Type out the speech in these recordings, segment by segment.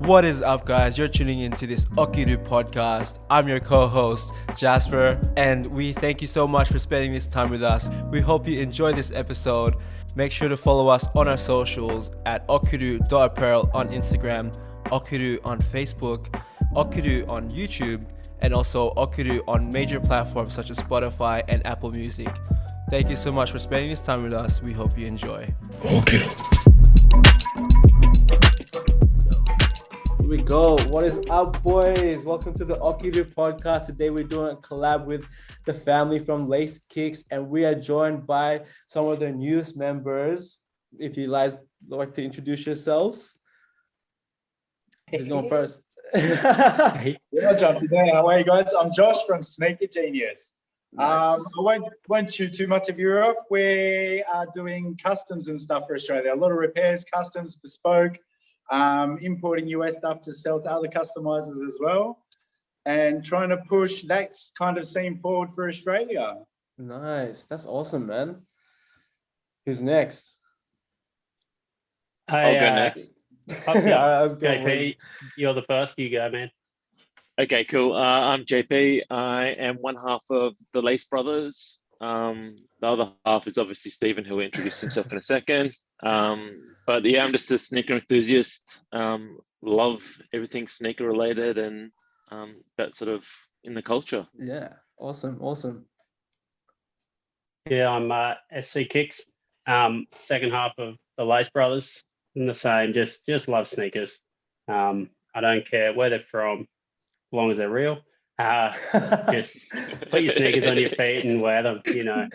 What is up, guys? You're tuning into this Okiru podcast. I'm your co-host, Jasper, and we thank you so much for spending this time with us. We hope you enjoy this episode. Make sure to follow us on our socials at okiru.apparel on Instagram, Okiru on Facebook, Okiru on YouTube, and also Okiru on major platforms such as Spotify and Apple Music. Thank you so much for spending this time with us. We hope you enjoy. Okiru. Here we go. What is up, boys? Welcome to the Okiru podcast. Today we're doing a collab with the family from Lace Kicks, and we are joined by some of the newest members. If you guys like to introduce yourselves. Who's going first? Yeah, I'll jump today. How are you guys? I'm Josh from Sneaker Genius. Nice. I won't chew too much of you off. We are doing customs and stuff for Australia. A lot of repairs, customs, bespoke, importing US stuff to sell to other customizers as well, and trying to push that kind of scene forward for Australia. Nice. That's awesome, man. Who's next? I'll go next. Yeah, let's go. JP, you're the first. You go, man. Okay, cool. I'm JP. I am one half of the Lace Brothers. The other half is obviously Stephen, who will introduce himself in a second. But yeah, I'm just a sneaker enthusiast. Love everything sneaker related and that sort of in the culture. Yeah, awesome. Yeah, I'm SC Kicks. Second half of the Lace Brothers. And the same. Just love sneakers. I don't care where they're from, as long as they're real. Just put your sneakers on your feet and wear them. You know,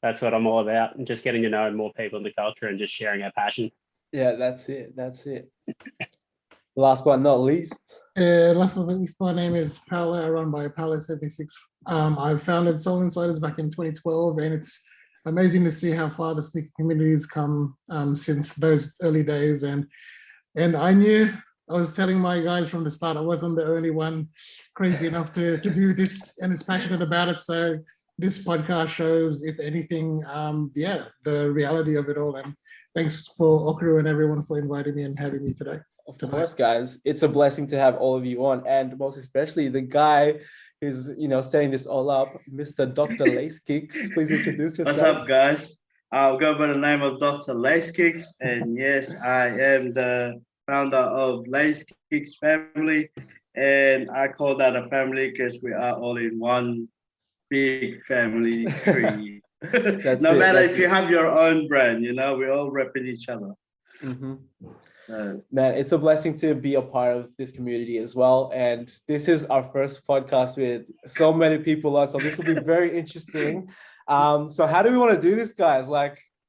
that's what I'm all about. And just getting to know more people in the culture and just sharing our passion. Yeah, that's it. Last but not least. Last but not least, my name is Paolo, run by Paolo76. I founded Soul Insiders back in 2012, and it's amazing to see how far the sneaker community has come since those early days. And I was telling my guys from the start, I wasn't the only one crazy enough to do this and is passionate about it. So this podcast shows, if anything, the reality of it all. And thanks for Okiru and everyone for inviting me and having me today. Of course, guys. It's a blessing to have all of you on, and most especially the guy who's, setting this all up, Mr. Dr. Lace Kicks. Please introduce yourself. What's up, guys? I'll go by the name of Dr. Lace Kicks, and yes, I am the founder of Lace Kicks family, and I call that a family because we are all in one big family tree. No matter if you have your own brand, we all repping each other. Mm-hmm. Man, it's a blessing to be a part of this community as well. And this is our first podcast with so many people on, so this will be very interesting. So how do we want to do this, guys?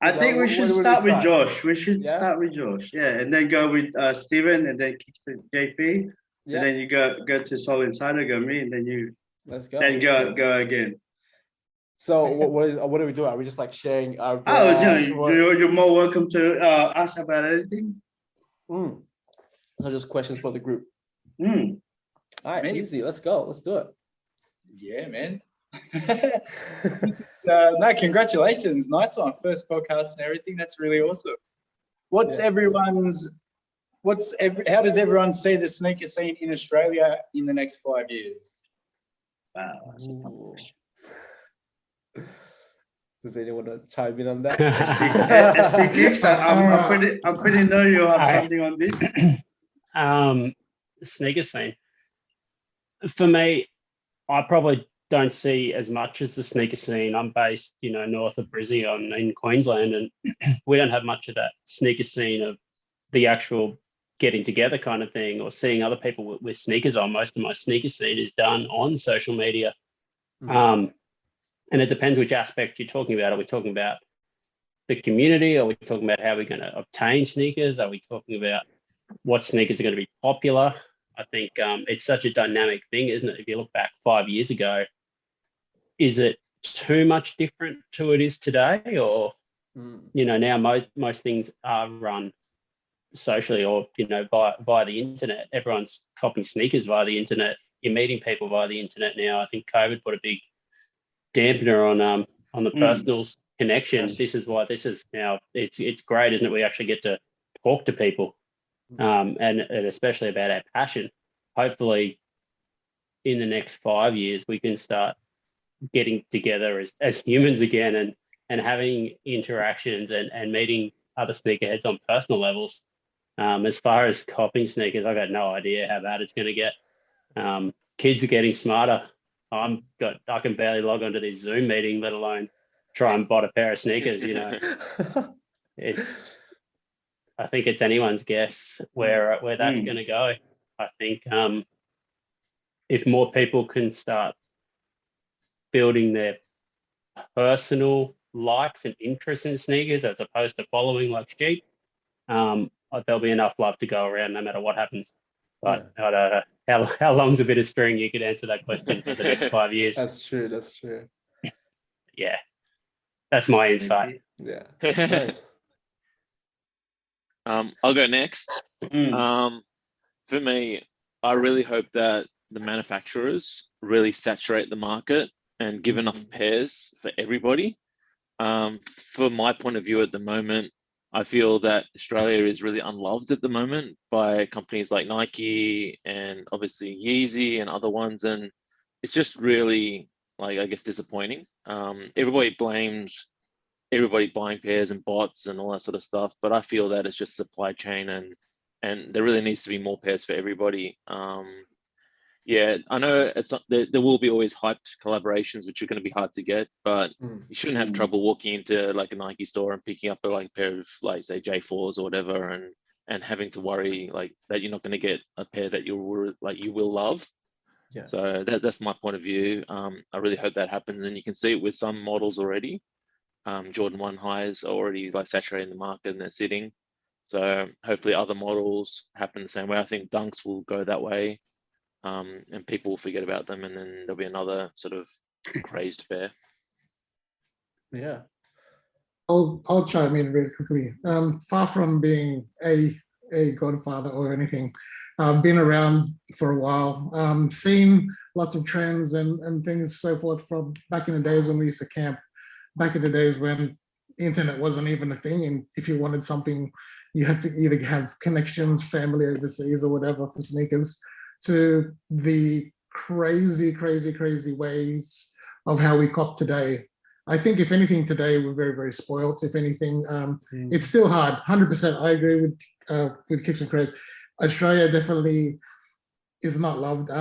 I think we should start with Josh. Start with Josh, and then go with Steven, and then kick to JP, and then you go to Soul Insider, go me, and then you go again. So what are we doing? Are we just sharing our you're more welcome to ask about anything. So just questions for the group. All right, Maybe. easy. Let's go. Let's do it. Yeah, man. No, congratulations. Nice one. First podcast and everything. That's really awesome. How does everyone see the sneaker scene in Australia in the next 5 years? Wow. Does anyone want to chime in on that? I'm pretty know you have something on this. Sneaker scene. For me, I probably don't see as much as the sneaker scene. I'm based, north of Brisbane in Queensland, and we don't have much of that sneaker scene of the actual getting together kind of thing or seeing other people with sneakers on. Most of my sneaker scene is done on social media. And it depends which aspect you're talking about. Are we talking about the community? Are we talking about how we're going to obtain sneakers? Are we talking about what sneakers are going to be popular? I think it's such a dynamic thing, isn't it? If you look back 5 years ago, is it too much different to it is today? Or, now most things are run socially or, via the internet. Everyone's copying sneakers via the internet. You're meeting people via the internet now. I think COVID put a big dampener on the personal connection. This is why this is now it's great, isn't it? We actually get to talk to people and especially about our passion. Hopefully, in the next 5 years, we can start getting together as humans again and having interactions and meeting other sneakerheads on personal levels. As far as copying sneakers, I got no idea how bad it's going to get. Kids are getting smarter. I can barely log onto this Zoom meeting, let alone try and bought a pair of sneakers. I think it's anyone's guess where that's going to go. I think if more people can start building their personal likes and interests in sneakers as opposed to following like sheep, there'll be enough love to go around no matter what happens. But I don't know how long's a bit of string. You could answer that question for the next 5 years. That's true. Yeah, that's my insight. Yeah, nice. I'll go next. For me, I really hope that the manufacturers really saturate the market and give enough pairs for everybody. From my point of view at the moment, I feel that Australia is really unloved at the moment by companies like Nike and obviously Yeezy and other ones. And it's just really, like, I guess, disappointing. Everybody blames everybody buying pairs and bots and all that sort of stuff, but I feel that it's just supply chain and there really needs to be more pairs for everybody. Yeah, I know it's not, there will be always hyped collaborations which are going to be hard to get, but you shouldn't have trouble walking into like a Nike store and picking up a pair of, like, say, J4s or whatever, and having to worry like that you're not going to get a pair that you will love. Yeah. So that's my point of view. I really hope that happens, and you can see it with some models already. Jordan 1 highs are already like saturating the market and they're sitting. So hopefully other models happen the same way. I think Dunks will go that way. And people will forget about them, and then there'll be another sort of crazed pair. Yeah. I'll chime in really quickly. Far from being a godfather or anything, I've been around for a while, seen lots of trends and things so forth from back in the days when we used to camp, back in the days when the internet wasn't even a thing, and if you wanted something, you had to either have connections, family overseas or whatever for sneakers, to the crazy ways of how we cop today. I think if anything today, we're very, very spoiled. If anything, it's still hard. 100%, I agree with Kicks and Craze. Australia definitely is not loved.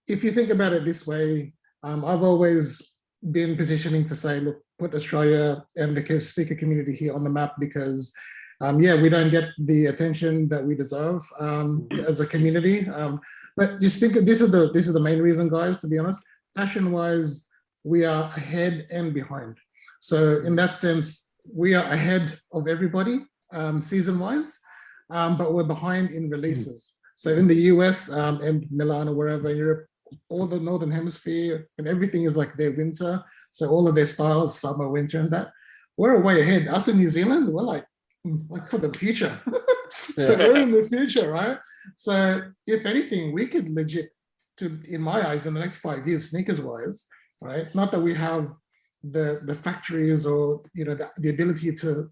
If you think about it this way, I've always been positioning to say, look, put Australia and the sneaker community here on the map, because we don't get the attention that we deserve as a community. But just think this is the main reason, guys, to be honest. Fashion-wise, we are ahead and behind. So in that sense, we are ahead of everybody season-wise, but we're behind in releases. So in the US and Milan or wherever in Europe, all the Northern Hemisphere and everything is like their winter. So all of their styles, summer, winter and that. We're way ahead. Us in New Zealand, we're like for the future. So we're in the future, right? So if anything, we could legit, in my eyes, in the next 5 years, sneakers wise, right? Not that we have the factories or the ability to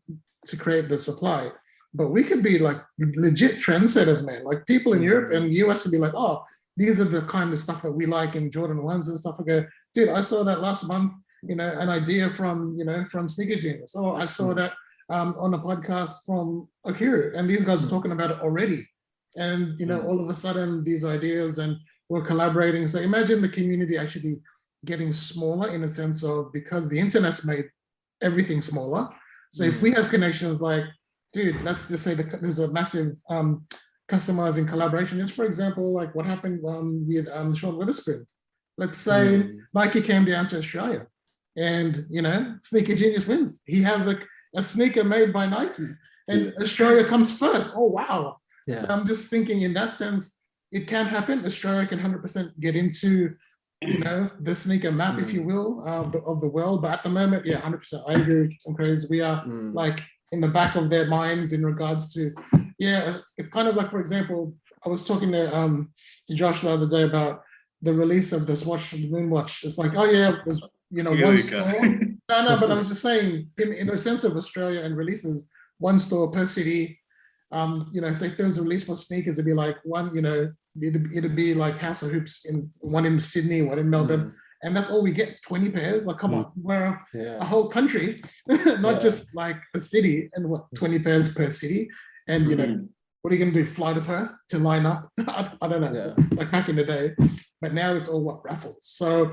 create the supply, but we could be like legit trendsetters, man. Like people in Europe and US would be like, oh, these are the kind of stuff that we like in Jordan 1s and stuff. I go, dude, I saw that last month, an idea from Sneaker Genius. Oh, I saw that on a podcast from Okiru, and these guys are talking about it already. And all of a sudden these ideas, and we're collaborating. So imagine the community actually getting smaller in a sense of, because the internet's made everything smaller. So if we have connections like, dude, let's just say there's a massive customizing collaboration. Just for example, like what happened with Sean Witherspoon. Let's say Nike came down to Australia and, Sneaker Genius wins. He has a sneaker made by Nike and Australia comes first. Oh, wow. Yeah. So I'm just thinking in that sense, it can happen. Australia can 100% get into, the sneaker map, if you will, of the world. But at the moment, 100%. I agree with some craze. We are like in the back of their minds in regards to, it's kind of like, for example, I was talking to Josh the other day about the release of this watch, the Moon Watch. It's like, there's, one store. No, but I was just saying, in a sense of Australia and releases, one store per city, So if there was a release for sneakers, it'd be like one, it'd be like House of Hoops one in Sydney, one in Melbourne. And that's all we get, 20 pairs. Like, come on, we're a whole country, not just like a city, and 20 pairs per city. And, what are you going to do? Fly to Perth to line up? I don't know, like back in the day. But now it's all raffles. So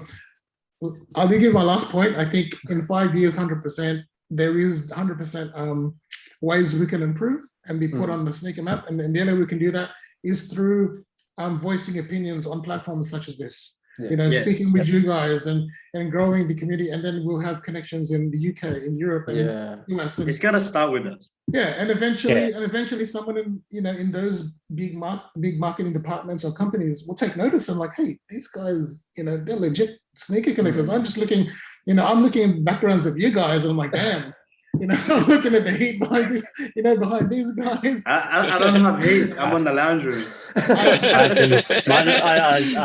I'll give my last point. I think in 5 years, 100%, there is 100% ways we can improve and be put on the sneaker map. And the only way we can do that is through voicing opinions on platforms such as this. Speaking with you guys and growing the community, and then we'll have connections in the UK, in Europe, and US. It's gotta start with us. Yeah, and eventually, someone in those big marketing departments or companies will take notice and like, hey, these guys, they're legit sneaker collectors. I'm just looking, I'm looking at backgrounds of you guys, and I'm like, damn. I'm looking at the heat behind this, behind these guys. I don't have heat. I'm on the lounge room. I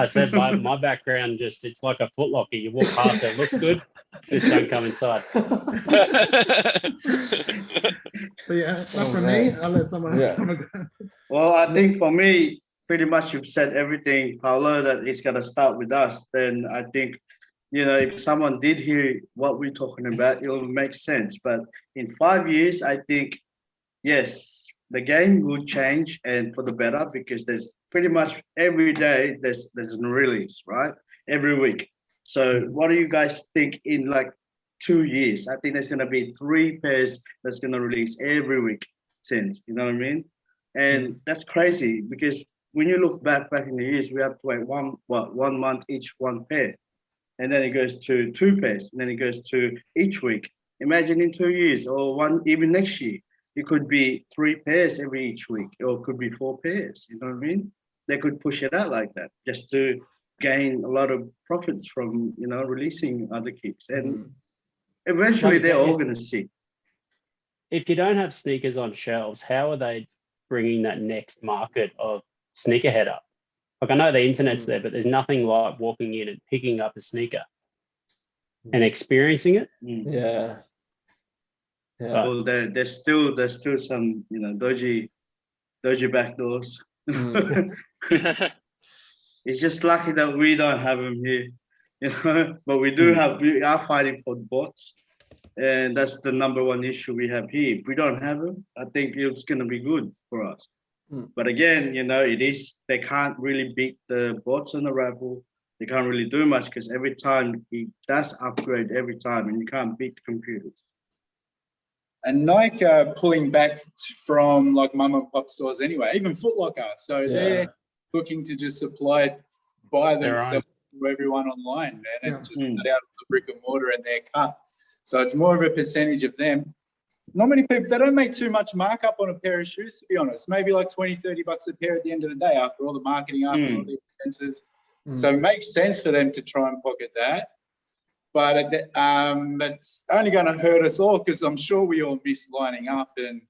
said my background it's like a Foot Locker. You walk past it looks good, just don't come inside. So not from me. I'll let someone else come again. Well, I think for me, pretty much you've said everything, Paolo, that it's gonna start with us. Then I think, if someone did hear what we're talking about, it'll make sense. But in 5 years, I think, yes, the game will change and for the better, because there's pretty much every day there's a release, right? Every week. So what do you guys think in like 2 years? I think there's going to be 3 pairs that's going to release every week since, you know what I mean? And that's crazy, because when you look back in the years, we have to wait 1 month each one pair. And then it goes to 2 pairs, and then it goes to each week. Imagine in 2 years or even next year, it could be 3 pairs every each week, or it could be 4 pairs. You know what I mean? They could push it out like that just to gain a lot of profits from, releasing other kicks. And eventually they're all going to see. If you don't have sneakers on shelves, how are they bringing that next market of sneakerhead up? Like, I know the internet's there, but there's nothing like walking in and picking up a sneaker and experiencing it. Yeah. Well, there's still some dodgy backdoors. It's just lucky that we don't have them here, But we are fighting for the bots, and that's the number one issue we have here. If we don't have them, I think it's gonna be good for us. But again, they can't really beat the bots on the raffle. They can't really do much, because every time it does upgrade every time, and you can't beat the computers. And Nike are pulling back from like mum and pop stores anyway, even Foot Locker. So they're looking to just supply it by themselves to everyone online, and just cut out the brick and mortar and their cut. So it's more of a percentage of them. Not many people, they don't make too much markup on a pair of shoes, to be honest. Maybe like 20, 30 bucks a pair at the end of the day after all the marketing, after all the expenses. So it makes sense for them to try and pocket that. But it's only going to hurt us all, because I'm sure we all miss lining up and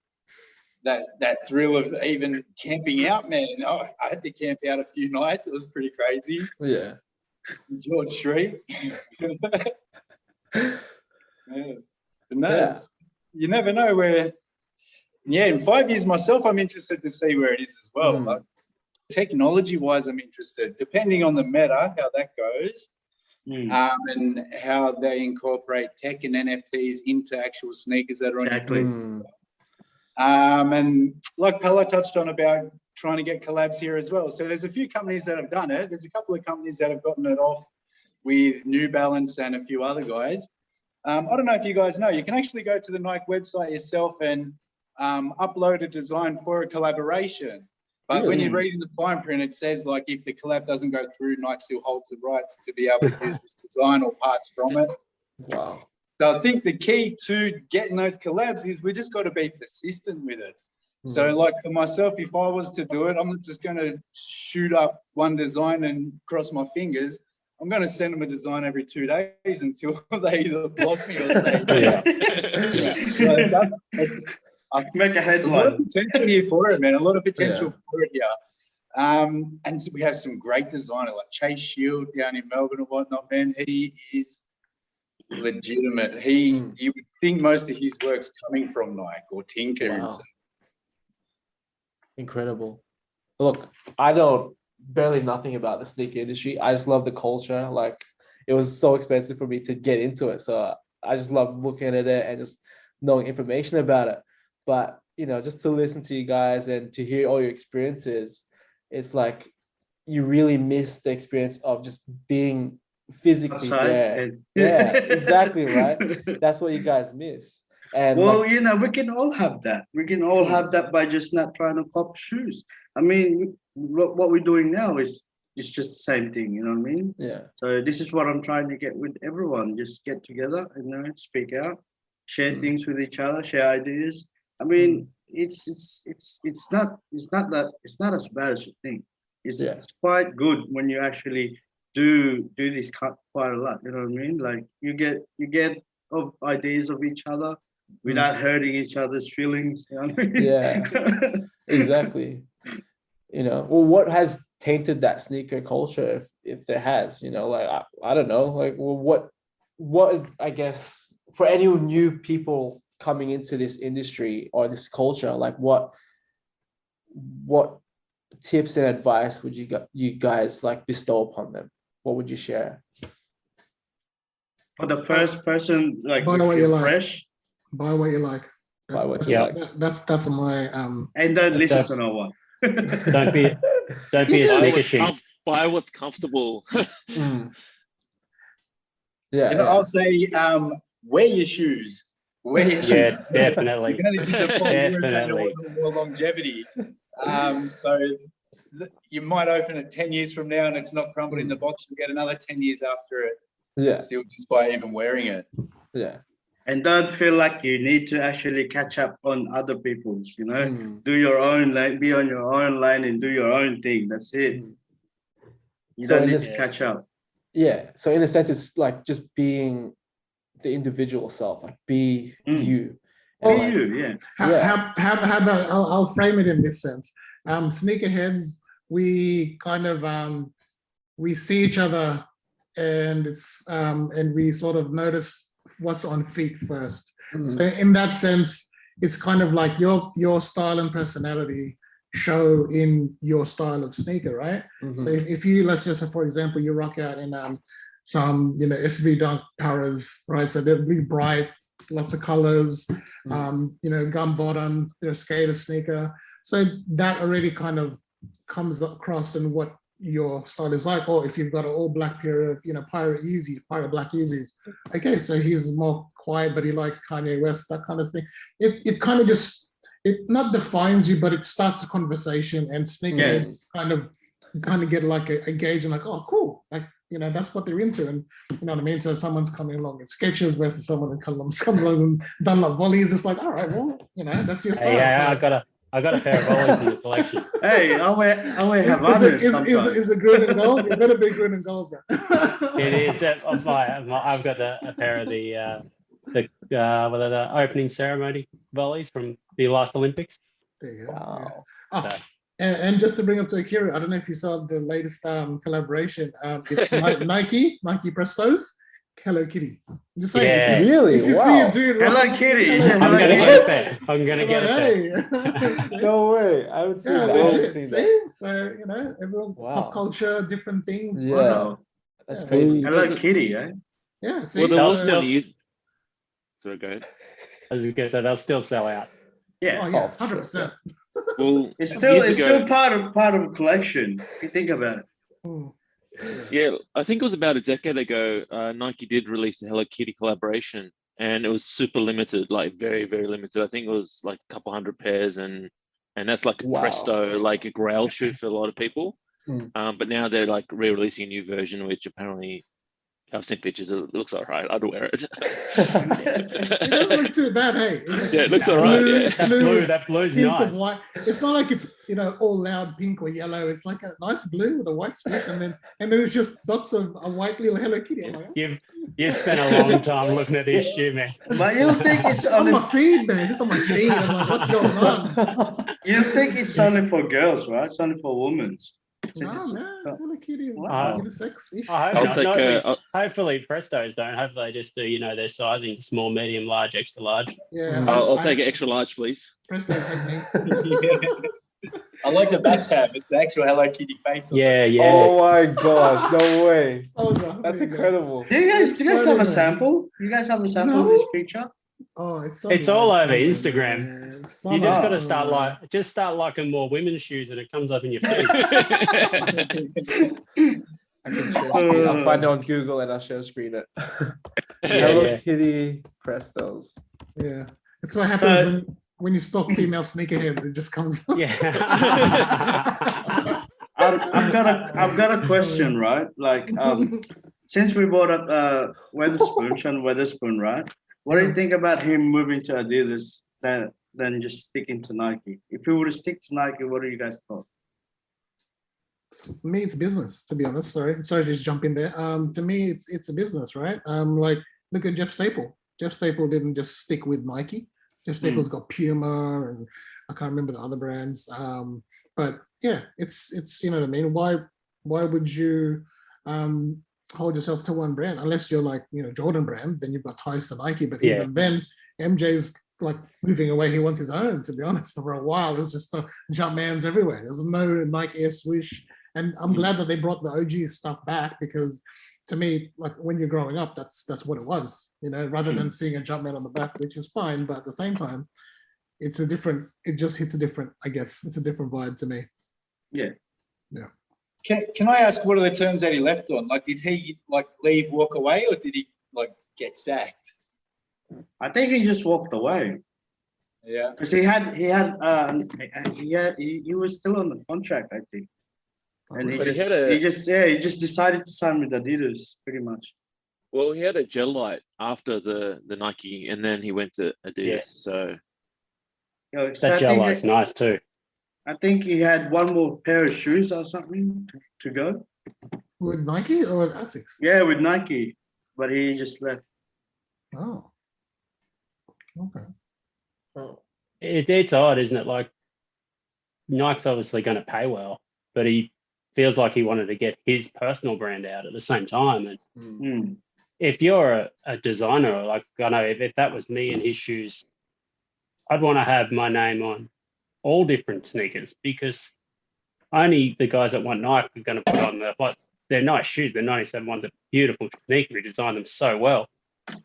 that thrill of even camping out, man. I had to camp out a few nights. It was pretty crazy. Yeah. George Street. You never know where. Yeah, in 5 years myself, I'm interested to see where it is as well. Like, technology-wise, I'm interested, depending on the meta, how that goes, and how they incorporate tech and NFTs into actual sneakers that are on. And like Pella touched on about trying to get collabs here as well. So there's a few companies that have done it. There's a couple of companies that have gotten it off with New Balance and a few other guys. I don't know if you guys know, you can actually go to the Nike website yourself and upload a design for a collaboration. But when you're reading the fine print, it says like, if the collab doesn't go through, Nike still holds the rights to be able to use this design or parts from it. Wow. So I think the key to getting those collabs is we just got to be persistent with it. So like for myself, if I was to do it, I'm not just going to shoot up one design and cross my fingers. I'm going to send them a design every 2 days until they either block me or say yes. I make a headline. A lot of potential here for it, man. A lot of potential for it here. And we have some great designers like Chase Shield down in Melbourne and whatnot, man. He is legitimate. You would think most of his work's coming from Nike or Tinker. Wow. Incredible. Look, I know barely nothing about the sneaker industry. I just love the culture. Like, it was so expensive for me to get into it. So I just love looking at it and just knowing information about it. But, just to listen to you guys and to hear all your experiences, it's like you really miss the experience of just being physically Outside there. and- Yeah, exactly, right? That's what you guys miss. And Well, like, we can all have that. We can all have that by just not trying to cop shoes. I mean, what we're doing now is it's just the same thing. You know what I mean? yeah. So this is what I'm trying to get with everyone. Just get together and speak out, share things with each other, share ideas. I mean, it's not as bad as you think. Yeah. It's quite good when you actually do this quite a lot. You know what I mean? Like you get of ideas of each other without hurting each other's feelings. You know what I mean? Yeah. Exactly. Well, what has tainted that sneaker culture, if there has, like, I don't know, like, well, what I guess for any new people coming into this industry or this culture, like what tips and advice would you guys like bestow upon them? What would you share? For the first person, like Buy if what you you're like. fresh Buy what you like. Buy what That's, you like. that's my and don't listen That's- to no one. Don't be a sneaker sheep. Buy what's comfortable. Mm. Yeah, I'll say, wear your shoes. Wear your Yeah, shoes. definitely. You're going to be Definitely. more longevity. So you might open it 10 years from now and it's not crumbled in the box. You'll get another 10 years after it. yeah, Still, just by even wearing it. yeah. And don't feel like you need to actually catch up on other people's, Mm. do your own lane, be on your own lane and do your own thing. That's it. You So don't in need this- to catch up. Yeah. So in a sense, it's like just being the individual self, like be you. Be And like, you, yeah. how about I'll frame it in this sense. Sneakerheads, we kind of we see each other and it's and we sort of notice what's on feet first. So in that sense, it's kind of like your style and personality show in your style of sneaker, right? So if you, let's just say, for example, you rock out in some SB Dunk Paras, right? So they're really bright, lots of colors, gum bottom, they're a skater sneaker. So that already kind of comes across in what your style is like. Or if you've got an all black pair of, Pirate Black Yeezys. Okay, so he's more quiet, but he likes Kanye West, that kind of thing. It kind of just, it not defines you, but it starts the conversation, and sneakerheads kind of get like a gauge and like, oh, cool, like, that's what they're into, and you know what I mean. So someone's coming along in Skechers versus someone in comes along and Dunlop volleys. It's like, all right, well, that's your style. Yeah, I got a pair of volleys in the collection. Hey, I wear Havanas sometimes. Is it green and gold? It better be green and gold, bro. It is. I've got a pair of the opening ceremony volleys from the last Olympics. There you go. wow. Oh, So- and just to bring up to Okiru, I don't know if you saw the latest collaboration. It's Nike Prestos, Hello Kitty. Just saying. Yeah. Really? If you Wow. see a dude, Hello Kitty. I'm Hello gonna Kitty. get a pair. I'm gonna get a pair. Hey. No way. I haven't seen Yeah, that. I haven't legit. seen See? that. So, everyone's Wow. pop culture, different things. Yeah. Wow. That's Yeah. crazy. Hello Kitty, eh? Yeah, see? Well, there They'll was still- one you. Sorry, go ahead. I was gonna say they'll still sell out. Yeah. Oh, yeah, Oh, for 100%. Well, It's years still ago- part of a collection. If you think about it. Mm. Yeah, I think it was about a decade ago. Nike did release the Hello Kitty collaboration, and it was super limited, like very, very limited. I think it was like a couple hundred pairs, and that's like a Wow. presto, like a grail shoe for a lot of people. Mm. But now they're like re-releasing a new version, which apparently I've seen pictures. It looks all right. I'd wear it. It doesn't look too bad, hey. Yeah, it looks all right. Yeah. That blue's hints nice. of white. It's not like it's all loud pink or yellow. It's like a nice blue with a white space, and then it's just dots of a white little Hello Kitty. I'm like, oh. You've spent a long time looking at this shoe, man. But you think it's It's on my only feed, man. It's just on my feed. I'm like, what's going on? you think it's only for girls, right? It's only for women. No, man, Hello Kitty. Wow. Sexy. I hope I'll not. take No, a. hopefully Prestos don't. Hopefully they just do, their sizing small, medium, large, extra large. Yeah. I'll take an extra large, please. Presto hate me. I like the back tab. It's the actual Hello Kitty face. On Yeah, yeah. Oh my gosh, no way. Oh, no, That's there you go. incredible. Do you guys have a funny, man. sample? You guys have a sample of No. this picture? Oh, it's It's all online over somewhere, Instagram. man. You Somewhere, just got to somewhere. start liking more women's shoes, and it comes up in your feed. I can share screen. I'll find it on Google and I'll share screen it. Hello yeah. Kitty Prestos. Yeah, that's what happens when you stalk female sneakerheads. It just comes up. Yeah. I've got a question, right? Like, since we brought up Sean Weatherspoon, right? What do you think about him moving to Adidas than just sticking to Nike? If he were to stick to Nike, what do you guys thought? Me, it's business, to be honest. Sorry to just jump in there. To me, it's a business, right? Like, look at Jeff Staple. Jeff Staple didn't just stick with Nike. Jeff Staple's got Puma, and I can't remember the other brands. But yeah, it's you know what I mean. Why would you hold yourself to one brand unless you're like, you know, Jordan brand? Then you've got ties to Nike. But Yeah. even then, MJ's like moving away. He wants his own. To be honest, for a while, there's just Jumpmans everywhere. There's no Nike Air Swoosh. And I'm glad that they brought the OG stuff back, because to me, like, when you're growing up, that's what it was, you know, rather than seeing a Jumpman on the back, which is fine, but at the same time, it just hits a different, I guess, it's a different vibe to me. Yeah. Yeah. Can I ask, what are the terms that he left on? Like, did he like leave, walk away, or did he like get sacked? I think he just walked away. Yeah. Because he was still on the contract, I think. And he just decided to sign with Adidas, pretty much. Well, he had a gel light after the Nike, and then he went to Adidas. Yeah. So That gel light's nice too. I think he had one more pair of shoes or something to go. With Nike or with Asics? Yeah, with Nike, but he just left. Oh. Okay. It's odd, isn't it? Like, Nike's obviously going to pay well, but he feels like he wanted to get his personal brand out at the same time. And if you're a designer, like, I know if that was me in his shoes, I'd want to have my name on all different sneakers, because only the guys that want Nike are going to put on they're nice shoes. They're 97 ones, a beautiful sneaker. He designed them so well.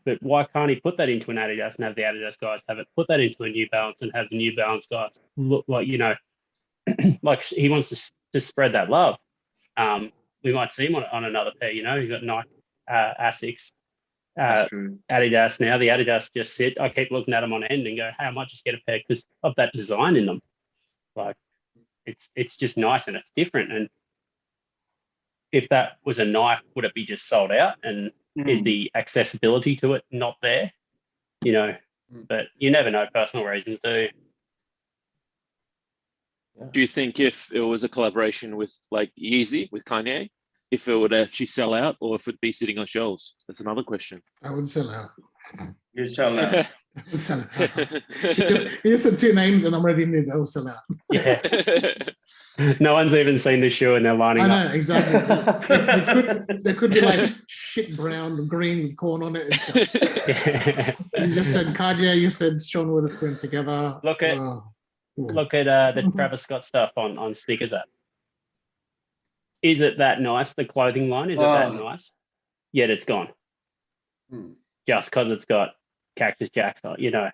But why can't he put that into an Adidas and have the Adidas guys have it? Put that into a New Balance and have the New Balance guys look like, you know, like he wants to spread that love. We might see him on another pair, you know. You've got Nike, Asics, Adidas now. The Adidas just sit. I keep looking at them on end and go, hey, I might just get a pair because of that design in them. Like, it's just nice and it's different. And if that was a Nike, would it be just sold out? And is the accessibility to it not there? You know, but you never know, personal reasons do. do you think if it was a collaboration with like Yeezy with Kanye, if it would actually sell out, or if it'd be sitting on shelves? That's another question. I would sell out. You sell out. I would sell out. You just said two names and I'm ready to know sell out. Yeah. No one's even seen the shoe and they're lining I know, up. exactly. There could be like shit brown, green with corn on it. And stuff. Yeah. You just said Kanye, you said Sean Witherspoon together. Look at the Travis Scott stuff on Sneakers app. Is it that nice? The clothing line, is it that nice? Yet it's gone. Just because it's got Cactus Jacks on, you know.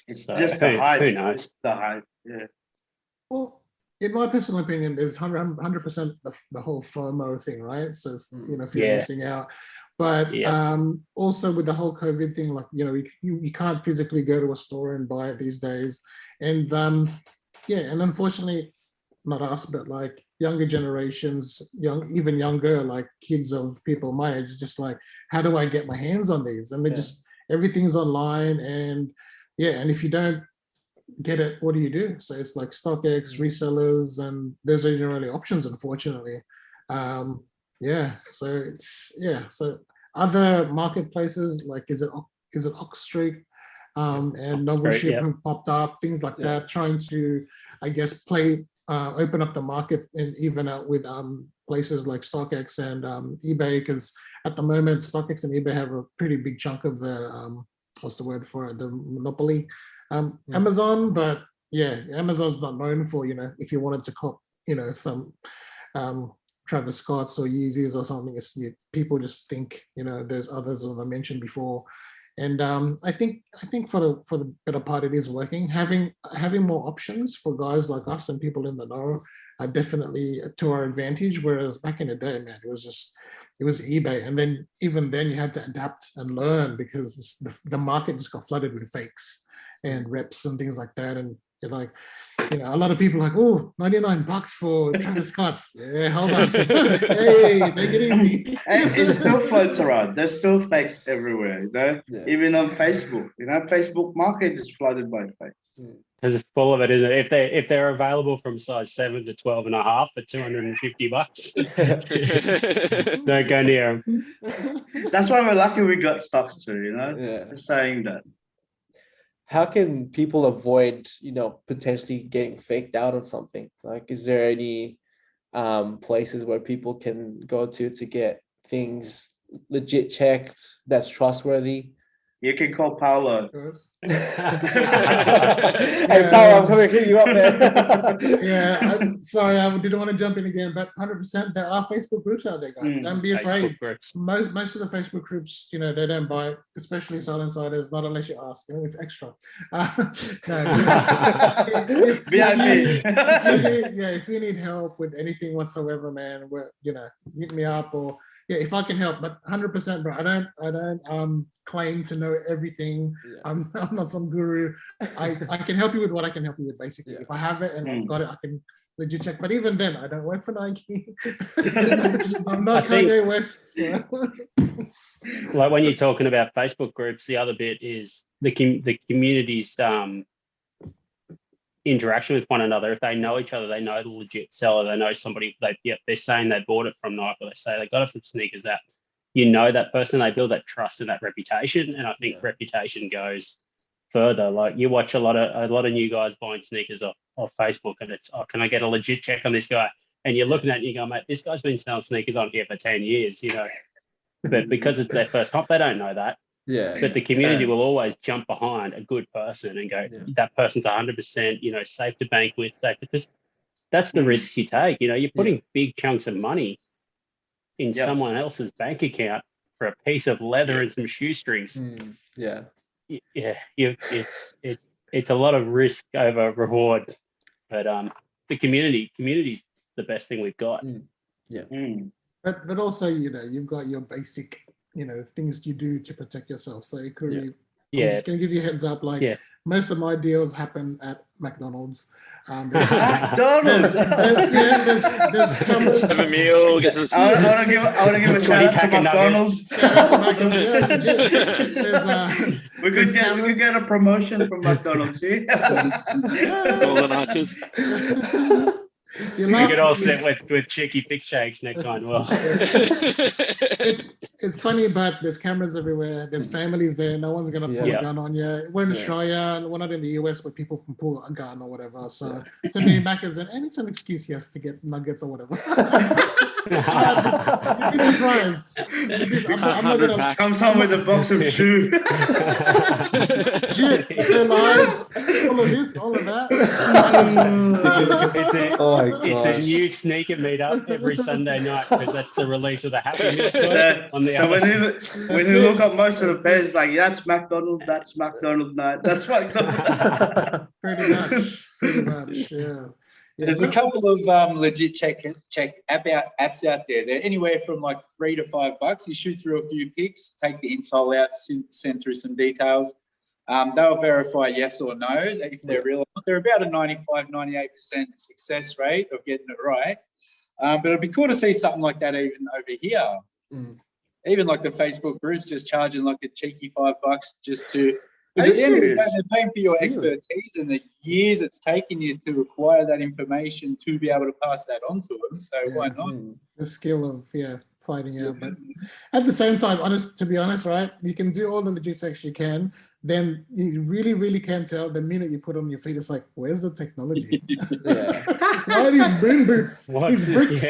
It's So, just the hype. who knows? It's the hype. Yeah. Well, in my personal opinion, there's 100% the whole FOMO thing, right? So, you know, fear missing out. But also with the whole COVID thing, like, you know, you can't physically go to a store and buy it these days. And and unfortunately, not us, but like younger generations, even younger, like kids of people my age, just like, how do I get my hands on these? And they just, everything's online. And and if you don't get it, what do you do? So it's like StockX, resellers, and those are your only options, unfortunately. So so other marketplaces, like is it Oxstreet and Novel Ship have popped up, things like that, trying to, I guess, open up the market and even out with places like StockX and eBay, because at the moment StockX and eBay have a pretty big chunk of the what's the word for it, the monopoly. Amazon, but Yeah, Amazon's not known for, if you wanted to cop, some Travis Scott's or Yeezys or something, people just think, there's others that I mentioned before. And I think for the better part, it is working. Having more options for guys like us and people in the know are definitely to our advantage. Whereas back in the day, man, it was eBay, and then even then you had to adapt and learn because the market just got flooded with fakes and reps and things like that. And you're like, a lot of people are like, oh, $99 for Travis Scott's. Yeah, hold on. Hey, take it easy. And it still floats around. There's still fakes everywhere, Yeah. Even on Facebook. Facebook market is flooded by fakes. Because it's full of it, isn't it? If they're available from size 7 to 12 and a half for $250, don't go near them. That's why we're lucky we got stocks too, Yeah. Just saying that. How can people avoid, potentially getting faked out on something? Like, is there any places where people can go to get things legit checked that's trustworthy? You can call Paolo. Hey, Paolo, I'm coming to hit you up, man. Yeah, I'm sorry, I didn't want to jump in again, but 100% there are Facebook groups out there, guys. Don't be afraid. Most of the Facebook groups, they don't buy, especially Silent Insiders, not unless you ask. It's extra. If you need help with anything whatsoever, man, hit me up or. Yeah, if I can help, but 100%, bro. I don't claim to know everything. Yeah. I'm not some guru. I can help you with what I can help you with, basically. Yeah. If I have it and I've got it, I can legit check. But even then, I don't work for Nike. I'm not Kanye West. So. Like when you're talking about Facebook groups, the other bit is the community's interaction with one another. If they know each other, they know the legit seller, they know somebody, they're saying they bought it from Nike, or they say they got it from Sneakers, that that person, they build that trust and that reputation. And I think reputation goes further. Like you watch a lot of new guys buying sneakers off Facebook, and it's, can I get a legit check on this guy? And you're looking at it and you go, mate, this guy's been selling sneakers on here for 10 years, but because it's their first comp, they don't know that. Yeah. But the community will always jump behind a good person and go, that person's 100%, safe to bank with, because that's the risks you take. You're putting big chunks of money in someone else's bank account for a piece of leather and some shoestrings. Yeah. Yeah. It's a lot of risk over reward, but the community's the best thing we've got. Yeah. But also, you've got your basic, things you do to protect yourself. So it could be, I'm just going to give you a heads up, most of my deals happen at McDonald's. McDonald's. There's have a meal, get some. I want to give a shout out to McDonald's. We could get a promotion from McDonald's here. Golden arches. We could all sit with cheeky thick shakes next time. Well, it's funny, but there's cameras everywhere. There's families there. No one's gonna pull a gun on you. We're in Australia, and we're not in the US where people can pull a gun or whatever. So to me, Macca's and it's an excuse, yes, to get nuggets or whatever. You'd be surprised. I'm not gonna. Comes home with a box of shoe. Shit, lies, all of this, all of that. It's a new sneaker meetup every Sunday night because that's the release of the Happy Meal toy on the. So when you look up most of the pairs, like that's McDonald's night. That's McDonald's. Pretty much, yeah. There's a couple of legit check apps out there. They're anywhere from like $3 to $5. You shoot through a few pics, take the insole out, send through some details. They'll verify yes or no if they're real. They're about a 95-98% success rate of getting it right. But it'd be cool to see something like that even over here. Even like the Facebook groups just charging like a cheeky $5 just to. Because at the end of the day, they're paying for your expertise and the years it's taken you to acquire that information to be able to pass that on to them. So why not? The skill of fighting out, but at the same time, to be honest, right? You can do all the legit checks you can. Then you really, really can tell the minute you put on your feet. It's like, where's the technology? Why are these moon boots? These bricks?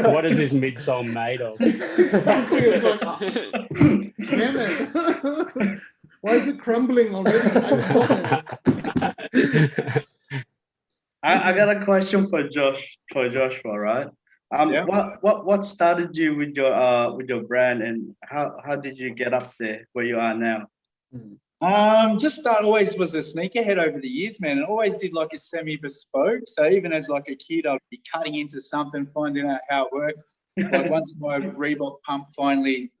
What is this midsole made of? Exactly. It's like, damn it. Why is it crumbling already? I got a question for Joshua, right? Yeah. What started you with your brand, and how did you get up there where you are now? Just start always was a sneakerhead over the years, man, and always did like a semi-bespoke. So even as like a kid, I'd be cutting into something, finding out how it worked. Like once my Reebok pump finally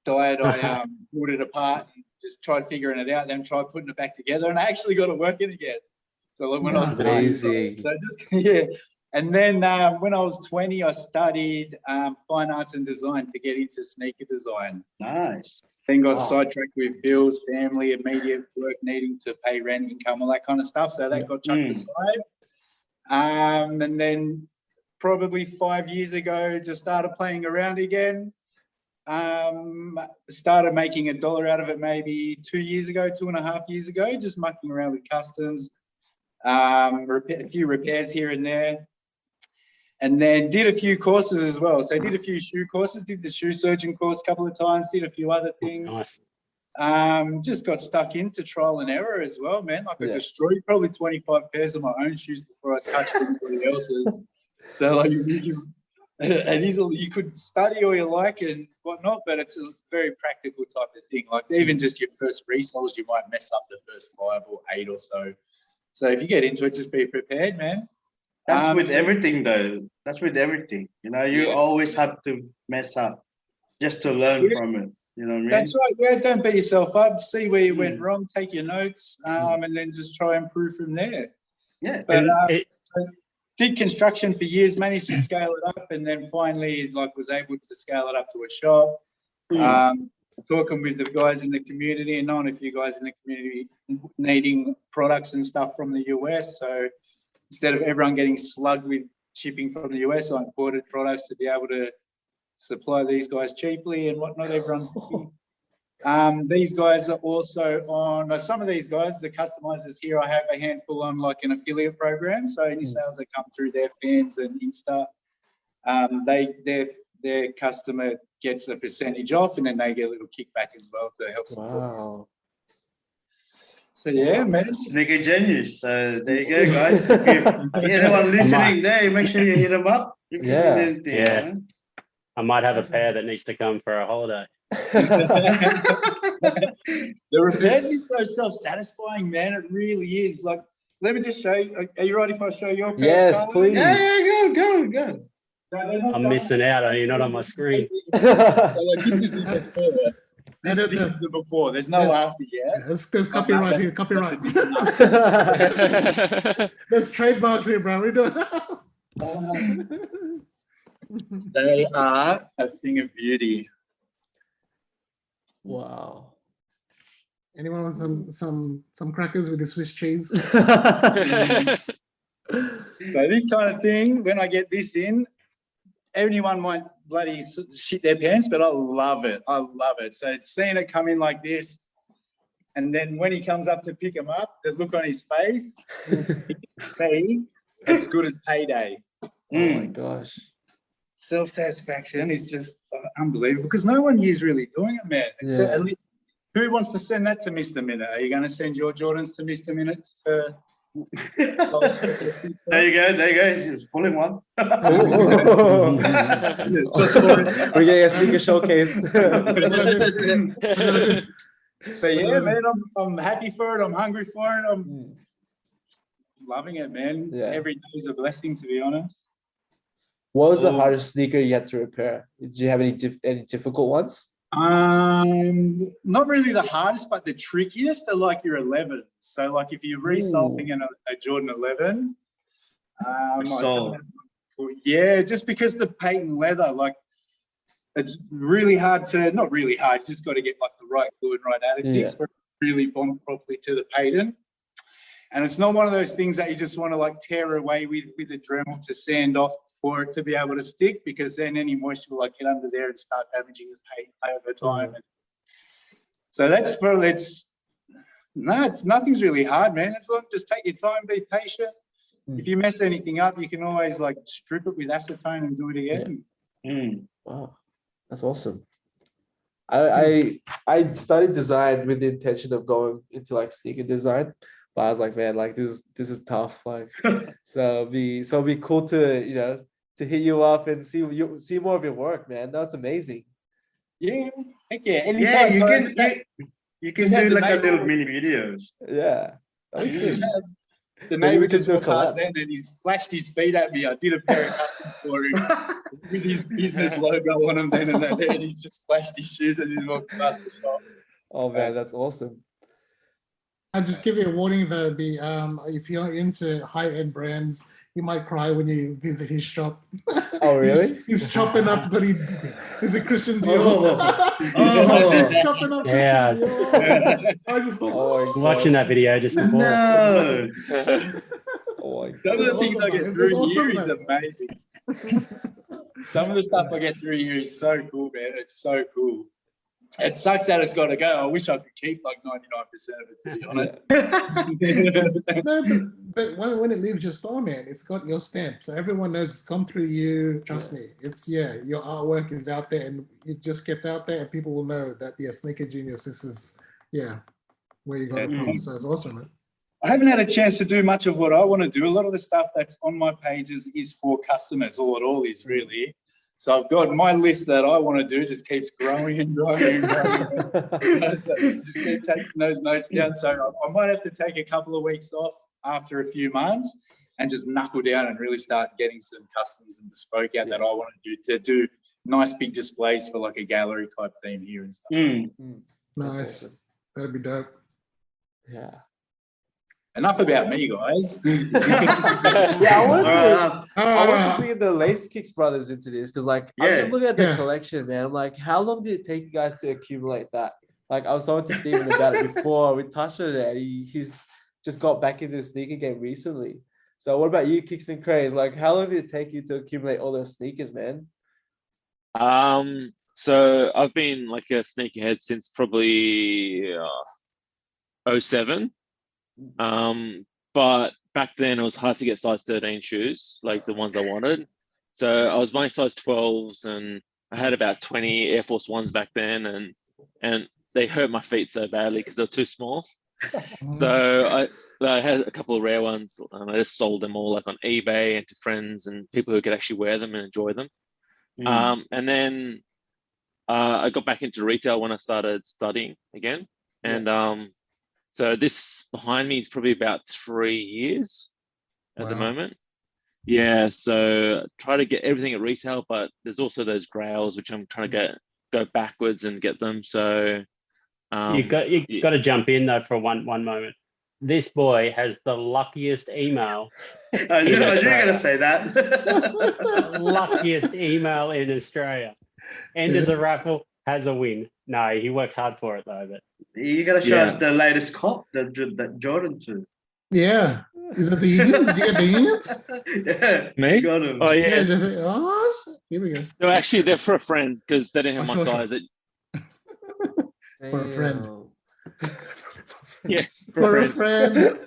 died, I pulled it apart and just tried figuring it out, then tried putting it back together, and I actually got it working again. So like when I was 20, Amazing. so just, yeah. And then when I was 20, I studied fine arts and design to get into sneaker design. Nice. Then got sidetracked with bills, family, immediate work, needing to pay rent, income, all that kind of stuff. So that got chucked aside. And then probably 5 years ago, just started playing around again. Started making $1 out of it maybe 2 years ago, 2.5 years ago, just mucking around with customs, a few repairs here and there. And then did a few courses as well. So I did a few shoe courses, did the shoe surgeon course a couple of times, did a few other things. Nice. Just got stuck into trial and error as well, man. Like I Yeah. destroyed probably 25 pairs of my own shoes before I touched anybody else's. So like you could study all you like and whatnot, but it's a very practical type of thing. Like even just your first resoles, you might mess up the first 5 or 8 or so. So if you get into it, just be prepared, man. That's with everything, though. That's with everything. You know, you always have to mess up just to learn from it. You know what I mean? That's right. Yeah, don't beat yourself up. See where you went wrong. Take your notes, and then just try and improve from there. Yeah. But so did construction for years. Managed to scale it up, and then finally, like, was able to scale it up to a shop. Talking with the guys in the community, and knowing a few guys in the community needing products and stuff from the US. So instead of everyone getting slugged with shipping from the US, I imported products to be able to supply these guys cheaply and whatnot. Everyone's these guys are also on some of these guys, the customizers here. I have a handful on like an affiliate program. So any sales that come through their fans and Insta, their customer gets a percentage off, and then they get a little kickback as well to help support. Wow. So yeah, man. Sneaker genius. So there you go, guys. If anyone listening there, make sure you hit them up. You can Yeah. do anything, Yeah. man. I might have a pair that needs to come for a holiday. The repairs is so self-satisfying, man. It really is. Like, let me just show you. Are you ready if I show you? Yes, Carl? please. Yeah, go. So they're not I'm done. missing out. You're not on my screen. So, like, this is the before. This is the before. There's no after yet. There's copyright here. Copyright. There's trademarks here, bro. We do They are a thing of beauty. Wow. Anyone want some crackers with the Swiss cheese? So this kind of thing, when I get this in, everyone might bloody shit their pants, but I love it. I love it. So seeing it come in like this, and then when he comes up to pick him up, the look on his face, me, as good as payday. Oh my gosh. Self-satisfaction is just unbelievable because no one here is really doing it, man. Yeah. Who wants to send that to Mr. Minute? Are you going to send your Jordans to Mr. Minute? There you go. He's pulling one. We're getting a sneaker showcase. But yeah, man, I'm happy for it. I'm hungry for it. I'm loving it, man. Yeah. Every day is a blessing, to be honest. What was the hardest sneaker you had to repair? Did you have any difficult ones? Not really the hardest, but the trickiest are like your 11s. So like if you're resoling a Jordan 11, yeah, just because the patent leather, like it's really hard to, not really hard, you just got to get like the right glue and right additives for it to really bond properly to the patent. And it's not one of those things that you just want to like tear away with a Dremel to sand off for it to be able to stick, because then any moisture will like get under there and start damaging the paint over time. So that's probably, it's nothing's really hard, man. It's like just take your time, be patient. If you mess anything up, you can always like strip it with acetone and do it again. Wow, that's awesome. I studied design with the intention of going into like sneaker design, But I was like, man, like this is tough. Like, so it'd be cool to to hit you up and see more of your work, man. That's amazing. Yeah, heck yeah. Yeah, Anytime. you So I can just had, you can just had do the like a little neighbor, mini videos. Yeah, that'd be sick. the Maybe we neighbor could just do a walked past collab. then and he's flashed his feet at me. I did a pair of customs for him with his business logo on them then and there, and he's just flashed his shoes as he's walking past the shop. Oh man, that's awesome. I'll just give you a warning that it'd be if you're into high-end brands, you might cry when you visit his shop. Oh really? He's chopping up, but he's a Christian Dior. Oh. He's chopping up Yeah. Christian Dior. I just thought, Oh my Watching that gosh. video just before. No. Oh my Some of the That's things I awesome, get man. through It's awesome, here is man. amazing. Some of the stuff I get through here is so cool, man. It's so cool. It sucks that it's got to go. I wish I could keep like 99% of it, to be honest. No, but when it leaves your store, man, it's got your stamp, so everyone knows it's come through you. Trust me, it's your artwork is out there, and it just gets out there, and people will know that Sneaker Genius. This is where you got it from. So it's awesome, man. I haven't had a chance to do much of what I want to do. A lot of the stuff that's on my pages is for customers. All it all is really. So I've got my list that I want to do just keeps growing and growing and growing. So just keep taking those notes down. So I might have to take a couple of weeks off after a few months and just knuckle down and really start getting some customs and bespoke out that I want to do nice big displays for like a gallery type theme here and stuff. Nice, awesome. that'd be dope. Yeah. Enough about me, guys. Yeah, I wanted to Uh, bring the Lace Kicks brothers into this because, like, I'm just looking at the collection, man. I'm like, how long did it take you guys to accumulate that? Like, I was talking to Steven about it before. We touched on it. And he's just got back into the sneaker game recently. So, what about you, Kicks and Craze? Like, how long did it take you to accumulate all those sneakers, man? So I've been like a sneakerhead since probably 07. But back then it was hard to get size 13 shoes, like the ones I wanted. So I was buying size 12s, and I had about 20 Air Force Ones back then, and they hurt my feet so badly because they're too small. So I had a couple of rare ones, and I just sold them all like on eBay and to friends and people who could actually wear them and enjoy them. And then I got back into retail when I started studying again, and so this behind me is probably about 3 years at the moment. Yeah, so try to get everything at retail, but there's also those grails which I'm trying to go backwards and get them. So You got to jump in though for one moment. This boy has the luckiest email. I knew you were gonna say that. Luckiest email in Australia. Enters a raffle, has a win. No, he works hard for it though. But You gotta show us the latest cop that Jordan too. Yeah, is it the Union? Did you get the Unions? Yeah, me? got him. Oh yeah. Here we go. No, actually, they're for a friend because they didn't have my Sure. size. For a friend. Yeah, For a friend.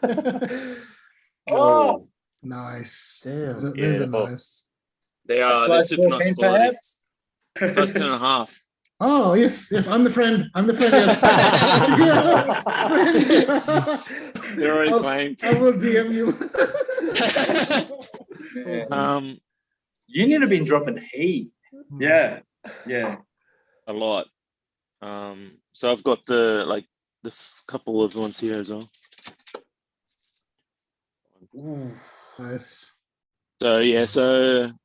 Oh, Nice. Damn. Those are nice. They are. size They're super nice 14 quality. perhaps? Size 10.5. Oh yes, I'm the friend. Yes. Friend. They're already claimed. I will DM you. Union have been dropping heat. Yeah. A lot. So I've got the couple of ones here as well. Nice. So yeah,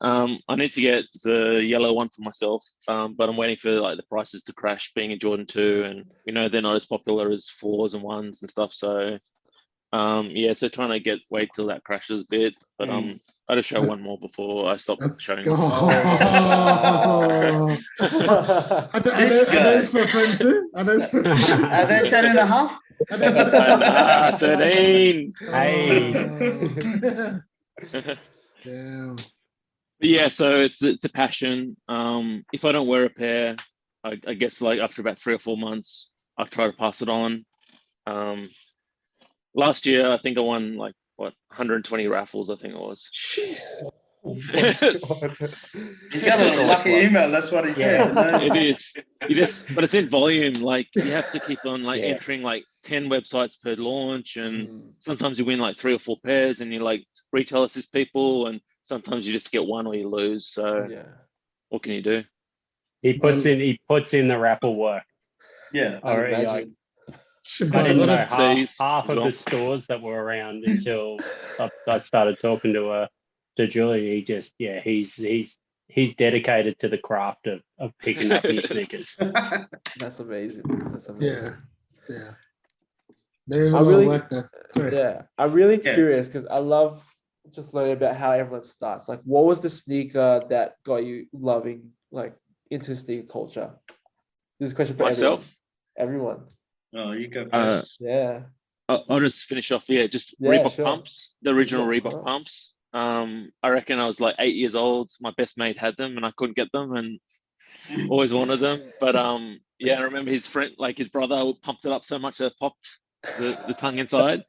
I need to get the yellow one for myself, but I'm waiting for like the prices to crash, being in Jordan 2, and they're not as popular as 4s and 1s and stuff. So so trying to wait till that crashes a bit, but I'll just show one more before I stop showing. Go. Are those for a friend too? Are those for? Are they 10.5? 13. Hey. Damn. But yeah, so it's a passion. If I don't wear a pair, I guess like after about 3 or 4 months, I'll try to pass it on. Last year, I think I won 120 raffles. I think it was. Jeez. Oh my God. He's got a So lucky slow. email. That's what he said. It is. But it's in volume. Like you have to keep on like Yeah. entering like 10 websites per launch, and Mm. sometimes you win like 3 or 4 pairs, and you like retail assist people, and sometimes you just get one or you lose. So Yeah. what can you do? He puts in the raffle work. Yeah. I'd Already, imagine. Should I buy a didn't lot know of half as of well. the stores that were around until I started talking to Julie. He just he's dedicated to the craft of picking up new sneakers. That's amazing. That's yeah, amazing. yeah. There is a I'm lot really- of work there. Sorry. Yeah, I'm really Yeah. curious because I love just learning about how everyone starts. Like, what was the sneaker that got you loving, like, into sneaker culture? This is a question for Myself? everyone. Oh, you go Uh, first. Yeah. I'll just finish off. Yeah, just Yeah, Reebok sure. pumps, the original Reebok Reebok pumps. pumps. I reckon I was like 8 years old. My best mate had them, and I couldn't get them, and always wanted them. But yeah, I remember his friend, like his brother, pumped it up so much that it popped the tongue inside.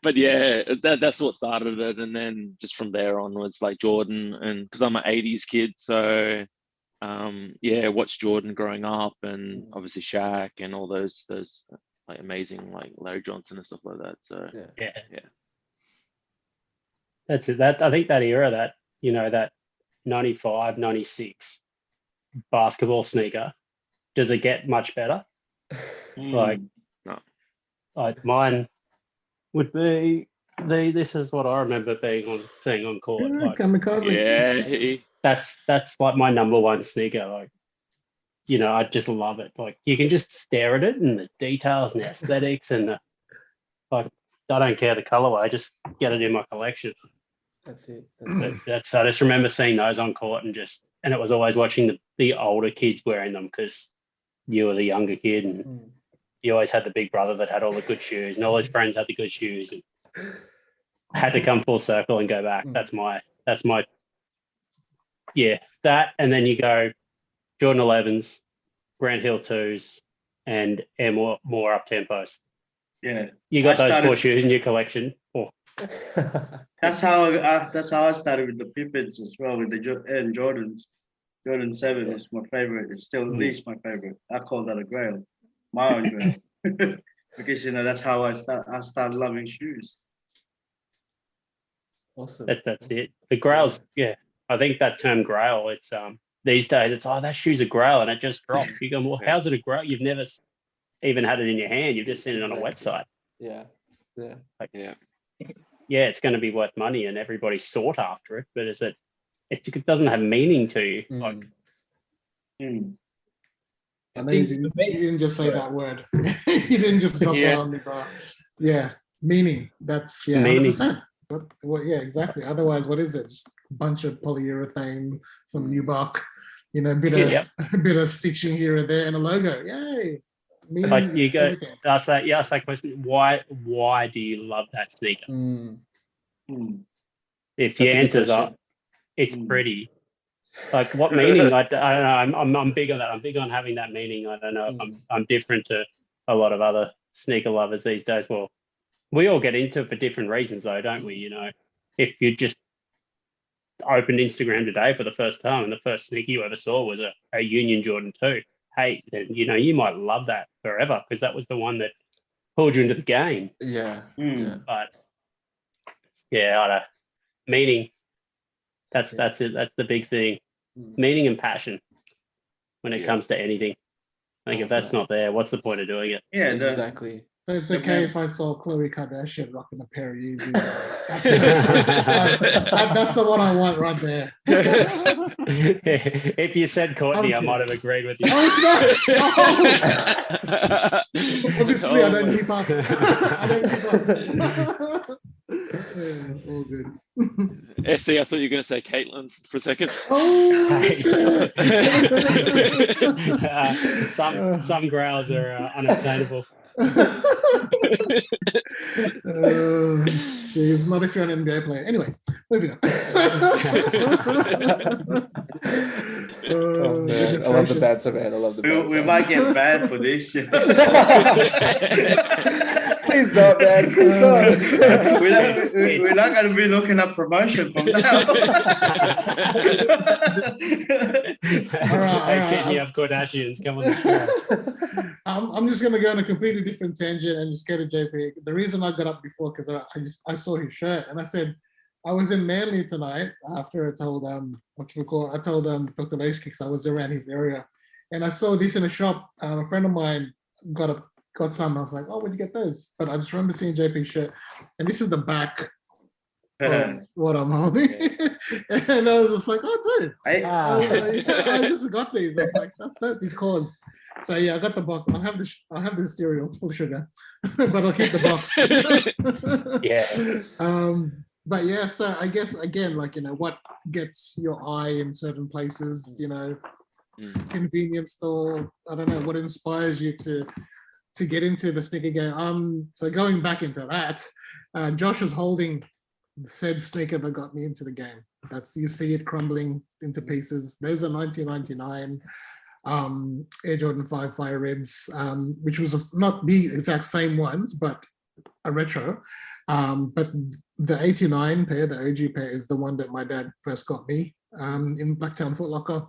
But yeah, that's what started it, and then just from there onwards, like Jordan, and because I'm an '80s kid, so yeah, watched Jordan growing up, and obviously Shaq and all those like amazing like Larry Johnson and stuff like that. So Yeah. Yeah. That's it. I think that era, that 95, 96 basketball sneaker, does it get much better? Like, no. like mine would be this is what I remember seeing on court. Yeah, Like, kamikaze. Yeah, that's like my number one sneaker. Like, I just love it. Like, you can just stare at it and the details and the aesthetics and like, I don't care the colorway. I just get it in my collection. That's it. But I just remember seeing those on court and it was always watching the older kids wearing them because you were the younger kid and you always had the big brother that had all the good shoes and all his friends had the good shoes and had to come full circle and go back. That's my that, and then you go Jordan 11s, Grant Hill 2s, and more up tempos. Yeah. You got I those started- 4 shoes in your collection. Oh, That's how I started with the Pippins as well, with the Jordans. Jordan 7 is my favorite. It's still at least my favorite. I call that a grail, my own grail, because that's how I started loving shoes. Awesome. that's it. The grails, yeah. I think that term grail, it's these days it's that shoe's a grail and it just dropped. You go, well, how's it a grail? You've never even had it in your hand. You've just seen it on a website. Yeah. Yeah. Like, Yeah. yeah, it's going to be worth money and everybody's sought after it, but it doesn't have meaning to you. Like, I know you didn't just say that word. You didn't just drop that on me, bro. Yeah, meaning. That's Meaning. 100%. But yeah, exactly. Otherwise, what is it? Just a bunch of polyurethane, some nubuck, a bit of stitching here and there, and a logo. Yay! Meaning, like you go everything. ask that question. Why do you love that sneaker? If the answers are, it's pretty. Like, what meaning? I don't know. I'm big on that. I'm big on having that meaning. I don't know if I'm different to a lot of other sneaker lovers these days. Well, we all get into it for different reasons, though, don't we? If you just opened Instagram today for the first time and the first sneaker you ever saw was a Union Jordan 2, hey, then, you might love that forever because that was the one that pulled you into the game. Yeah. But yeah, I don't know. Meaning. That's it. That's the big thing. Meaning and passion when it comes to anything. I think if that's not there, what's the point of doing it? Yeah, Exactly. So it's okay if I saw Khloe Kardashian rocking a pair of Yeezys. That's the one I want right there. If you said Courtney, I might have agreed with you. Oh, it's not. Obviously, I don't keep up. Yeah, all good. Essie, I thought you were going to say Caitlin for a second. Oh, shit. Some growls are unobtainable. She's not if you're an NBA player. Anyway, moving on. Oh man, I love the banter, man. I love the banter. We might get banned for this. Please don't, man. Please don't. We're not going to be looking at promotion from now. right. Kenny up Kardashians, come on the show. I'm just gonna go on a completely different tangent and just go to JP. The reason I got up before because I saw his shirt and I said I was in Manly tonight after I told Dr. Lace Kicks I was around his area and I saw this in a shop. A friend of mine got some. I was like, oh, where'd you get those? But I just remember seeing JP's shirt, and this is the back of what I'm holding. And I was just like, oh, dude. I just got these. I was like, that's dope, these cords. So yeah, I got the box. I'll have the cereal full of sugar, but I'll keep the box. Yeah. But yeah, so I guess again, like, what gets your eye in certain places, convenience store, I don't know, what inspires you to get into the sneaker game. So going back into that, Josh was holding said sneaker that got me into the game. You see it crumbling into pieces. Those are 1999 Air Jordan 5 Fire Reds, which was not the exact same ones, but a retro. But the 89 pair, the OG pair, is the one that my dad first got me in Blacktown Foot Locker.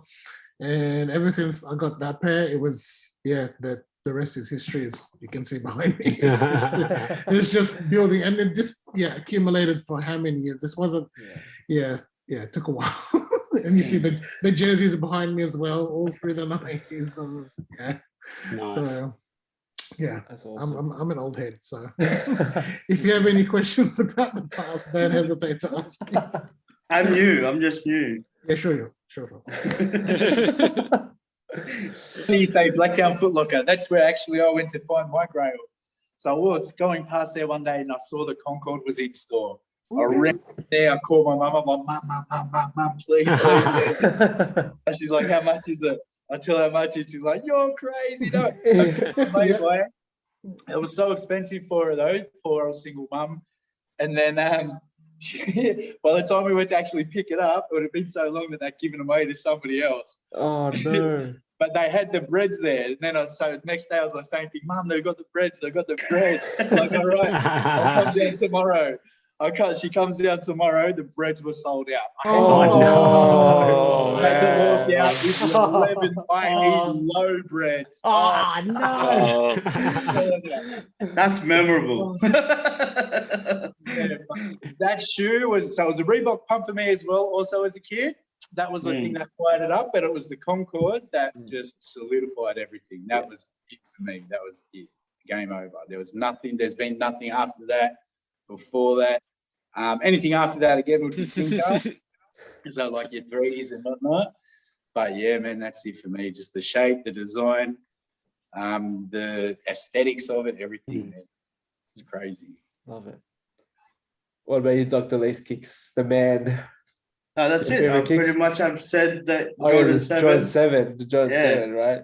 And ever since I got that pair, it was, the rest is history, as you can see behind me. It's just building, and it just, accumulated for how many years? This wasn't, it took a while. And you see the jerseys are behind me as well, all through the 90s. Nice. So, That's awesome. I'm an old head. So if you have any questions about the past, don't hesitate to ask me. I'm new. I'm just new. Yeah, sure. You say Blacktown Foot Locker. That's where actually I went to find my grail. So I was going past there one day and I saw the Concord was in store. I ran there, I called my mum. I'm like, mum, please. And she's like, how much is it? I tell her how much and she's like, you're crazy. No. It was so expensive for her though, poor old single mum. And then by the time we went to actually pick it up, it would have been so long that they'd given them away to somebody else. Oh no. But they had the breads there. And then next day I was like saying, Mum, they've got the breads. Like, all right, I'll come down tomorrow. She comes down tomorrow. The breads were sold out. I had to walk out with 11 tiny low breads. No. That's memorable. That shoe was a Reebok pump for me as well. Also as a kid, that was the thing that fired it up. But it was the Concord that just solidified everything. That was it for me. That was it. Game over. There was nothing. There's been nothing after that. Before that, anything after that again would be Tinker. So like your threes and whatnot. But yeah, man, that's it for me. Just the shape, the design, the aesthetics of it, everything. Man. It's crazy. Love it. What about you, Dr. Lace Kicks, the man? No, that's it. Pretty much I've said that. Jordan 7, the Jordan 7, right?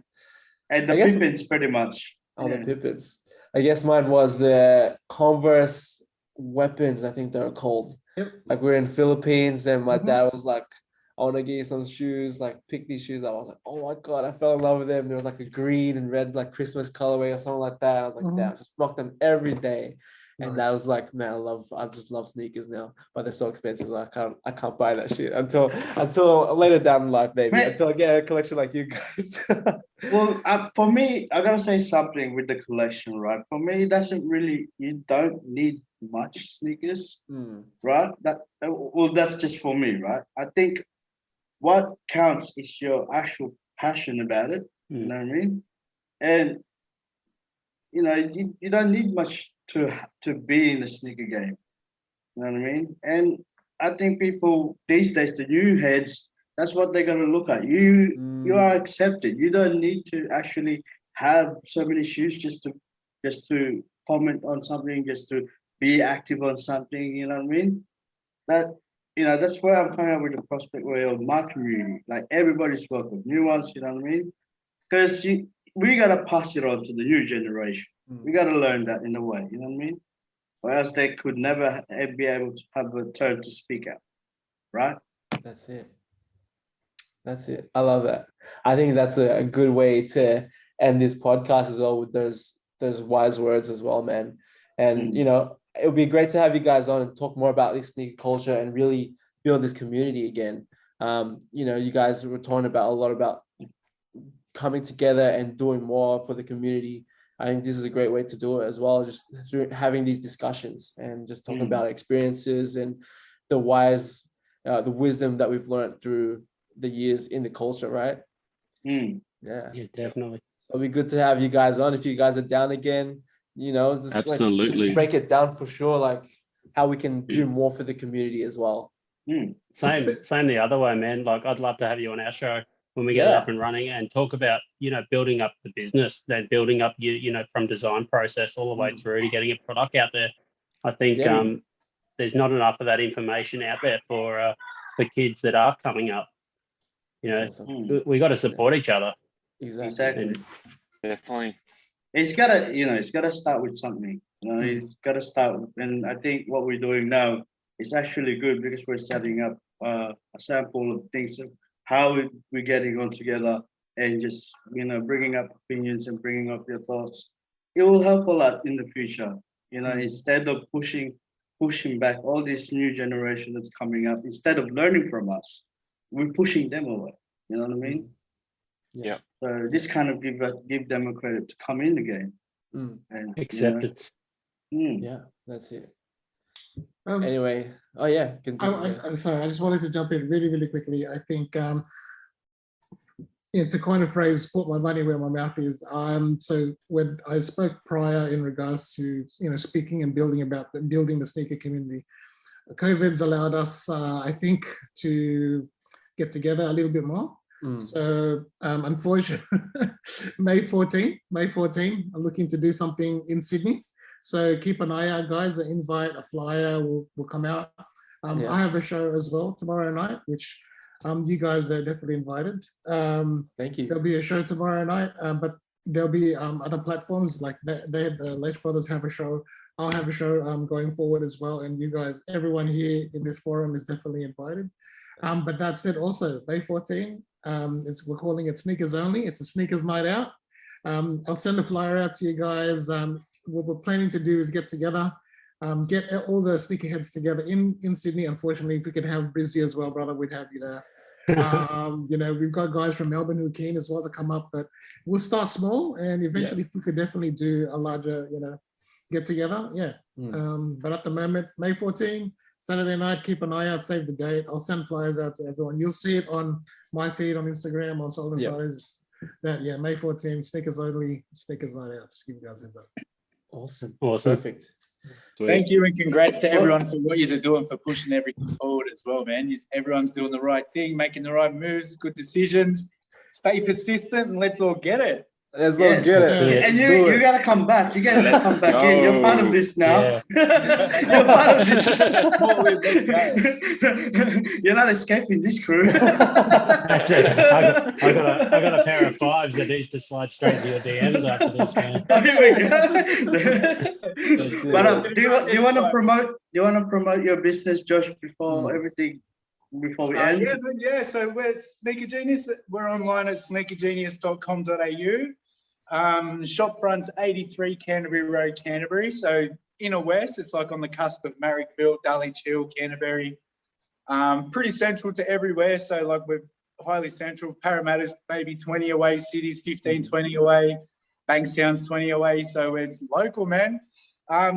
And the Pippins, pretty much. Oh, the Pippins. I guess mine was the Converse Weapons, I think they're called. Yep. Like we're in Philippines and my dad was like, I want to get you some shoes, like pick these shoes. I was like, oh my God, I fell in love with them. There was like a green and red like Christmas colorway or something like that. I was like, damn, just rock them every day. And that was like, man, I just love sneakers now, but they're so expensive. I can't buy that shit until later down in life, maybe. Until I get a collection like you guys. Well, for me, I gotta say something with the collection, right? For me, you don't need much sneakers, right? That's just for me, right? I think what counts is your actual passion about it. You know what I mean? And you don't need much to be in the sneaker game. You know what I mean? And I think people these days, the new heads, that's what they're gonna look at. You are accepted. You don't need to actually have so many shoes just to comment on something, just to be active on something. You know what I mean? That's where I'm coming up with the prospect way of my community. Like everybody's welcome, new ones. You know what I mean? Because we gotta pass it on to the new generation. We got to learn that in a way, you know what I mean? Or else they could never be able to have a turn to speak out, right? That's it. I love that. I think that's a good way to end this podcast as well with those wise words as well, man. And you know, it would be great to have you guys on and talk more about this sneaker culture and really build this community again. You know, you guys were talking about a lot about coming together and doing more for the community. I think this is a great way to do it as well, just through having these discussions and just talking about experiences and the the wisdom that we've learned through the years in the culture, right? Yeah, definitely. It'll be good to have you guys on if you guys are down again. You know, just Absolutely. let's break it down for sure, like how we can do more for the community as well. Same the other way, man. Like, I'd love to have you on our show when we get it up and running and talk about, you know, building up the business, then building up you know, from design process all the way through to getting a product out there. I think there's not enough of that information out there for kids that are coming up. You know, we got to support each other. Exactly. Definitely. It's gotta start with something. You know, it's gotta start. And I think what we're doing now is actually good because we're setting up a sample of things of how we're getting on together and just, you know, bringing up opinions and bringing up your thoughts. It will help a lot in the future. You know, instead of pushing back all this new generation that's coming up, instead of learning from us, we're pushing them away. You know what I mean? Yeah. So this kind of give them a credit to come in the game and Acceptance. Yeah, that's it. Anyway, I'm sorry, I just wanted to jump in really, really quickly. I think to coin a phrase, put my money where my mouth is. So when I spoke prior in regards to, you know, speaking and building the sneaker community, COVID's allowed us, I think, to get together a little bit more. So unfortunately, May 14, I'm looking to do something in Sydney. So keep an eye out, guys. An invite, a flyer will come out. I have a show as well tomorrow night, which you guys are definitely invited. Thank you. There'll be a show tomorrow night, but there'll be other platforms like the Lesh Brothers have a show. I'll have a show going forward as well. And you guys, everyone here in this forum is definitely invited. But that said, also May 14, we're calling it Sneakers Only. It's a sneakers night out. I'll send a flyer out to you guys. What we're planning to do is get together, get all the sneakerheads together in Sydney. Unfortunately, if we could have Brizzy as well, brother, we'd have you there. You know, we've got guys from Melbourne who are keen as well to come up, but we'll start small and eventually if we could definitely do a larger, you know, get together. But at the moment, May 14, Saturday night, keep an eye out, save the date. I'll send flyers out to everyone. You'll see it on my feed on Instagram, on Soul Insiders. That May 14, sneakers only, sneakers night out. Just give you guys a heads up. Awesome. Perfect. Sweet. Thank you and congrats to everyone for what you're doing for pushing everything forward as well, man. Everyone's doing the right thing, making the right moves, good decisions. Stay persistent and let's all get it. Let's all get it. And you gotta come back. You gotta come back in. You're part of this now. You're part of this. You're not escaping this crew. That's it. I got a pair of fives that needs to slide straight to your DMs after this, man. But do you want to promote? You want to promote your business, Josh, before everything? Before we end? So we're Sneaker Genius. We're online at sneakergenius.com.au. Shop front's 83 Canterbury Road, Canterbury. So inner west, it's like on the cusp of Marrickville, Dulwich Hill, Canterbury. Pretty central to everywhere. So like we're highly central. Parramatta's maybe 20 away, cities 15, 20 away, Bankstown's 20 away. So it's local, man.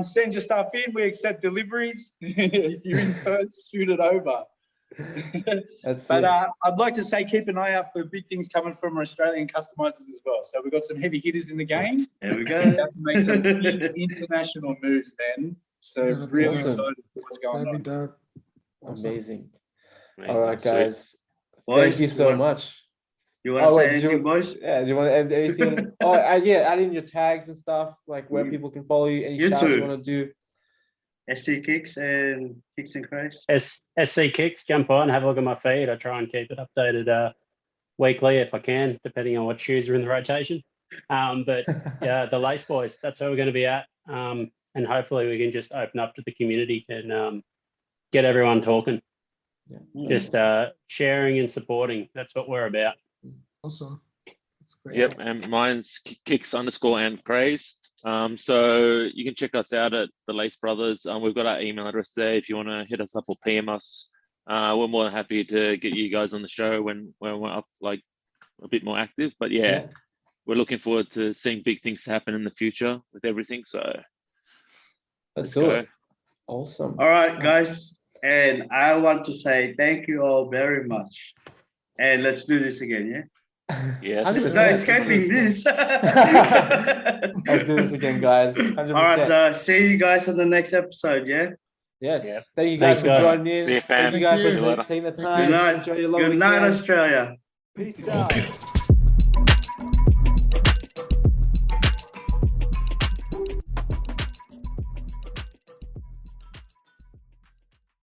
Send your stuff in. We accept deliveries. If you're in Perth, shoot it over. I'd like to say keep an eye out for big things coming from our Australian customizers as well. So we've got some heavy hitters in the game. There we go. About to make some big international moves, man. So really excited for what's going on. Dope. Amazing. Amazing. All right, guys. Boys, Thank you so much. You want to say anything, boys? Yeah, do you want to add anything? Add in your tags and stuff, like where people can follow you. Any shouts you want to do? SC Kicks and Kicks and Craze. SC Kicks, jump on, have a look at my feed. I try and keep it updated weekly if I can, depending on what shoes are in the rotation. But yeah, the Lace Boys, that's where we're going to be at. And hopefully we can just open up to the community and get everyone talking. Yeah. Just sharing and supporting. That's what we're about. Awesome. That's great. Yep, and mine's kicks_and craze. So you can check us out at the Lace Brothers. We've got our email address there if you want to hit us up or PM us. We're more than happy to get you guys on the show when we're up like a bit more active. But yeah, we're looking forward to seeing big things happen in the future with everything. So Let's do it. Awesome. All right, guys. And I want to say thank you all very much. And let's do this again, yeah? Yes. There's no escaping this. Let's do this again, guys. 100%. All right, so see you guys on the next episode, yeah? Yes. Yeah. Thank you guys Thanks, for guys. joining in. See you, fam. Thank you guys Thank for you. taking the Good time. night. Enjoy your long Good night, weekend. Australia. Peace out.